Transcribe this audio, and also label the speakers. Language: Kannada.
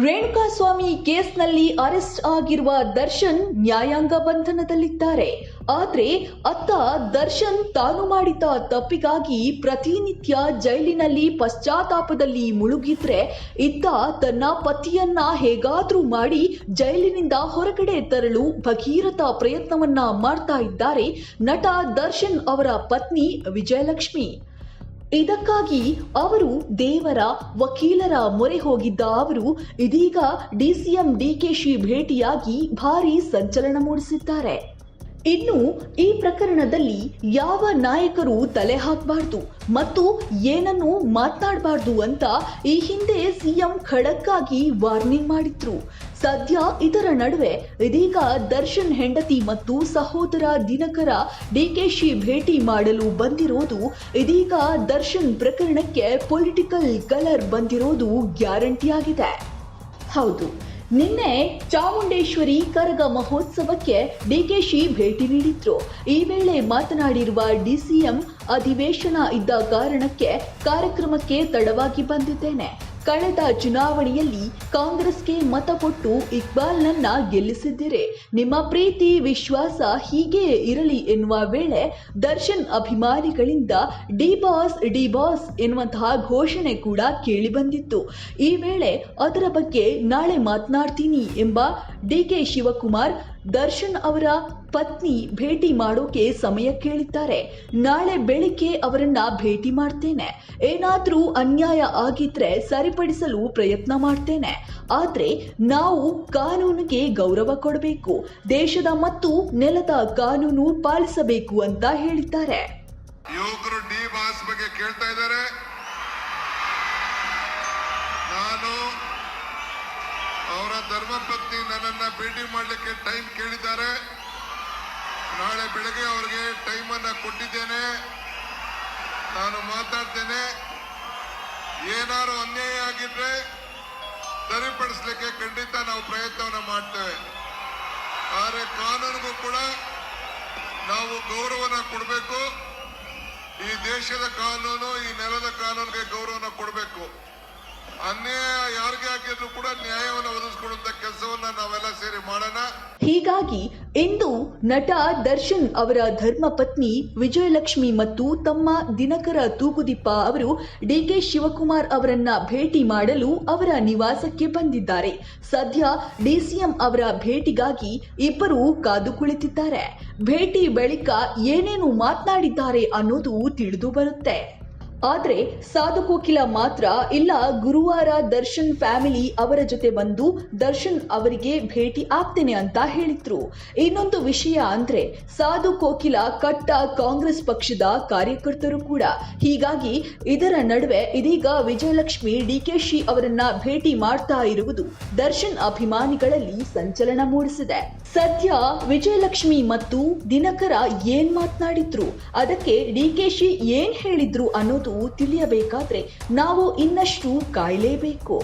Speaker 1: ರೇಣುಕಾಸ್ವಾಮಿ ಕೇಸ್ನಲ್ಲಿ ಅರೆಸ್ಟ್ ಆಗಿರುವ ದರ್ಶನ್ ನ್ಯಾಯಾಂಗ ಬಂಧನದಲ್ಲಿದ್ದಾರೆ. ಆದರೆ ಅತ್ತ ದರ್ಶನ್ ತಾನು ಮಾಡಿದ ತಪ್ಪಿಗಾಗಿ ಪ್ರತಿನಿತ್ಯ ಜೈಲಿನಲ್ಲಿ ಪಶ್ಚಾತ್ತಾಪದಲ್ಲಿ ಮುಳುಗಿದ್ರೆ, ಇತ್ತ ತನ್ನ ಪತಿಯನ್ನ ಹೇಗಾದ್ರೂ ಮಾಡಿ ಜೈಲಿನಿಂದ ಹೊರಗಡೆ ತರಲು ಭಗೀರಥ ಪ್ರಯತ್ನವನ್ನ ಮಾಡ್ತಾ ಇದ್ದಾರೆ ನಟ ದರ್ಶನ್ ಅವರ ಪತ್ನಿ ವಿಜಯಲಕ್ಷ್ಮಿ. ಇದಕ್ಕಾಗಿ ಅವರು ದೇವರ ವಕೀಲರ ಮೊರೆ ಹೋಗಿದ್ದ ಅವರು ಇದೀಗ ಡಿಸಿಎಂ ಡಿಕೆಶಿ ಭೇಟಿಯಾಗಿ ಭಾರೀ ಸಂಚಲನ ಮೂಡಿಸಿದ್ದಾರೆ. ಇನ್ನು ಈ ಪ್ರಕರಣದಲ್ಲಿ ಯಾವ ನಾಯಕರು ತಲೆ ಹಾಕಬಾರ್ದು ಮತ್ತು ಏನನ್ನು ಮಾತನಾಡಬಾರ್ದು ಅಂತ ಈ ಹಿಂದೆ ಸಿಎಂ ಖಡಕ್ ಆಗಿ ವಾರ್ನಿಂಗ್ ಮಾಡಿದ್ರು. ಸದ್ಯ ಇದರ ನಡುವೆ ಇದೀಗ ದರ್ಶನ್ ಹೆಂಡತಿ ಮತ್ತು ಸಹೋದರ ದಿನಕರ ಡಿಕೆಶಿ ಭೇಟಿ ಮಾಡಲು ಬಂದಿರೋದು, ಇದೀಗ ದರ್ಶನ್ ಪ್ರಕರಣಕ್ಕೆ ಪೊಲಿಟಿಕಲ್ ಕಲರ್ ಬಂದಿರೋದು ಗ್ಯಾರಂಟಿಯಾಗಿದೆ. ಹೌದು, ನಿನ್ನೆ ಚಾಮುಂಡೇಶ್ವರಿ ಕರಗ ಮಹೋತ್ಸವಕ್ಕೆ ಡಿಕೆಶಿ ಭೇಟಿ ನೀಡಿದ್ರು. ಈ ವೇಳೆ ಮಾತನಾಡಿರುವ ಡಿಸಿಎಂ, ಅಧಿವೇಶನ ಇದ್ದ ಕಾರಣಕ್ಕೆ ಕಾರ್ಯಕ್ರಮಕ್ಕೆ ತಡವಾಗಿ ಬಂದಿದ್ದೇನೆ. ಕಳೆದ ಚುನಾವಣೆಯಲ್ಲಿ ಕಾಂಗ್ರೆಸ್ಗೆ ಮತ ಕೊಟ್ಟು ಇಕ್ಬಾಲ್ನನ್ನ ಗೆಲ್ಲಿಸಿದ್ದೀರಿ. ನಿಮ್ಮ ಪ್ರೀತಿ ವಿಶ್ವಾಸ ಹೀಗೆ ಇರಲಿ ಎನ್ನುವ ವೇಳೆ ದರ್ಶನ್ ಅಭಿಮಾನಿಗಳಿಂದ ಡಿ ಬಾಸ್ ಎನ್ನುವಂತಹ ಘೋಷಣೆ ಕೂಡ ಕೇಳಿ ಬಂದಿತ್ತು. ಈ ವೇಳೆ ಅದರ ಬಗ್ಗೆ ನಾಳೆ ಮಾತನಾಡ್ತೀನಿ ಎಂಬ ಡಿಕೆ ಶಿವಕುಮಾರ್ ದರ್ಶನ್ ಅವರ ಪತ್ನಿ ಭೇಟಿ ಮಾಡೋಕೆ ಸಮಯ ಕೇಳಿದ್ದಾರೆ. ನಾಳೆ ಬೆಳಿಗ್ಗೆ ಅವರನ್ನ ಭೇಟಿ ಮಾಡ್ತೇನೆ. ಏನಾದ್ರೂ ಅನ್ಯಾಯ ಆಗಿದ್ರೆ ಸರಿಪಡಿಸಲು ಪ್ರಯತ್ನ ಮಾಡ್ತೇನೆ. ಆದ್ರೆ ನಾವು ಕಾನೂನಿಗೆ ಗೌರವ ಕೊಡಬೇಕು, ದೇಶದ ಮತ್ತು ನೆಲದ ಕಾನೂನು ಪಾಲಿಸಬೇಕು ಅಂತ ಹೇಳಿದ್ದಾರೆ.
Speaker 2: ಯುವಕರು ಡಿ ಬಾಸ್ ಬಗ್ಗೆ ಕೇಳ್ತಾ ಇದ್ದಾರೆ. ನಾನು ಅವರ ಧರ್ಮಪತ್ನಿ ನನ್ನನ್ನ ಭೇಟಿ ಮಾಡಲಿಕ್ಕೆ ಟೈಮ್ ಕೇಳಿದ್ದಾರೆ. ನಾಳೆ ಬೆಳಗ್ಗೆ ಅವರಿಗೆ ಟೈಮ್ ಅನ್ನ ಕೊಟ್ಟಿದ್ದೇನೆ. ನಾನು ಮಾತಾಡ್ತೇನೆ. ಏನಾದ್ರು ಅನ್ಯಾಯ ಆಗಿದ್ರೆ ಸರಿಪಡಿಸಲಿಕ್ಕೆ ಖಂಡಿತ ನಾವು ಪ್ರಯತ್ನವನ್ನ ಮಾಡ್ತೇವೆ. ಆದರೆ ಕಾನೂನಿಗೂ ಕೂಡ ನಾವು ಗೌರವನ ಕೊಡಬೇಕು. ಈ ದೇಶದ ಕಾನೂನು, ಈ ನೆಲದ ಕಾನೂನಿಗೆ ಗೌರವನ ಕೊಡಬೇಕು. ಅನ್ಯಾಯ ಯಾರಿಗೆ ಆಗಿದ್ರು ಕೂಡ ನ್ಯಾಯವನ್ನು ಒದಗಿಸಿಕೊಡುವಂತ ಕೆಲಸವನ್ನ ನಾವೆಲ್ಲ ಸೇರಿ ಮಾಡೋಣ.
Speaker 1: ಹೀಗಾಗಿ ಇಂದು ನಟ ದರ್ಶನ್ ಅವರ ಧರ್ಮಪತ್ನಿ ವಿಜಯಲಕ್ಷ್ಮಿ ಮತ್ತು ತಮ್ಮ ದಿನಕರ ತೂಗುದೀಪ ಅವರು ಡಿಕೆ ಶಿವಕುಮಾರ್ ಅವರನ್ನ ಭೇಟಿ ಮಾಡಲು ಅವರ ನಿವಾಸಕ್ಕೆ ಬಂದಿದ್ದಾರೆ. ಸದ್ಯ ಡಿಸಿಎಂ ಅವರ ಭೇಟಿಗಾಗಿ ಇಬ್ಬರು ಕಾದು ಕುಳಿತಿದ್ದಾರೆ. ಭೇಟಿ ಬಳಿಕ ಏನೇನು ಮಾತನಾಡಿದ್ದಾರೆ ಅನ್ನೋದು ತಿಳಿದು ಬರುತ್ತೆ. ಆದ್ರೆ ಸಾಧು ಕೋಕಿಲ ಮಾತ್ರ ಇಲ್ಲ, ಗುರುವಾರ ದರ್ಶನ್ ಫ್ಯಾಮಿಲಿ ಅವರ ಜೊತೆ ಬಂದು ದರ್ಶನ್ ಅವರಿಗೆ ಭೇಟಿ ಆಗ್ತೇನೆ ಅಂತ ಹೇಳಿದ್ರು. ಇನ್ನೊಂದು ವಿಷಯ ಅಂದ್ರೆ ಸಾಧು ಕೋಕಿಲ ಕಟ್ಟ ಕಾಂಗ್ರೆಸ್ ಪಕ್ಷದ ಕಾರ್ಯಕರ್ತರು ಕೂಡ. ಹೀಗಾಗಿ ಇದರ ನಡುವೆ ಇದೀಗ ವಿಜಯಲಕ್ಷ್ಮಿ ಡಿಕೆಶಿ ಅವರನ್ನ ಭೇಟಿ ಮಾಡ್ತಾ ಇರುವುದು ದರ್ಶನ್ ಅಭಿಮಾನಿಗಳಲ್ಲಿ ಸಂಚಲನ ಮೂಡಿಸಿದೆ. ಸದ್ಯ ವಿಜಯಲಕ್ಷ್ಮಿ ಮತ್ತು ದಿನಕರ ಏನ್ ಮಾತನಾಡಿದ್ರು, ಅದಕ್ಕೆ ಡಿಕೆಶಿ ಏನ್ ಹೇಳಿದ್ರು ಅನ್ನೋದು ತಿಳಿಯಬೇಕಾದ್ರೆ ನಾವು ಇನ್ನಷ್ಟು ಕಾಯಲೇಬೇಕು.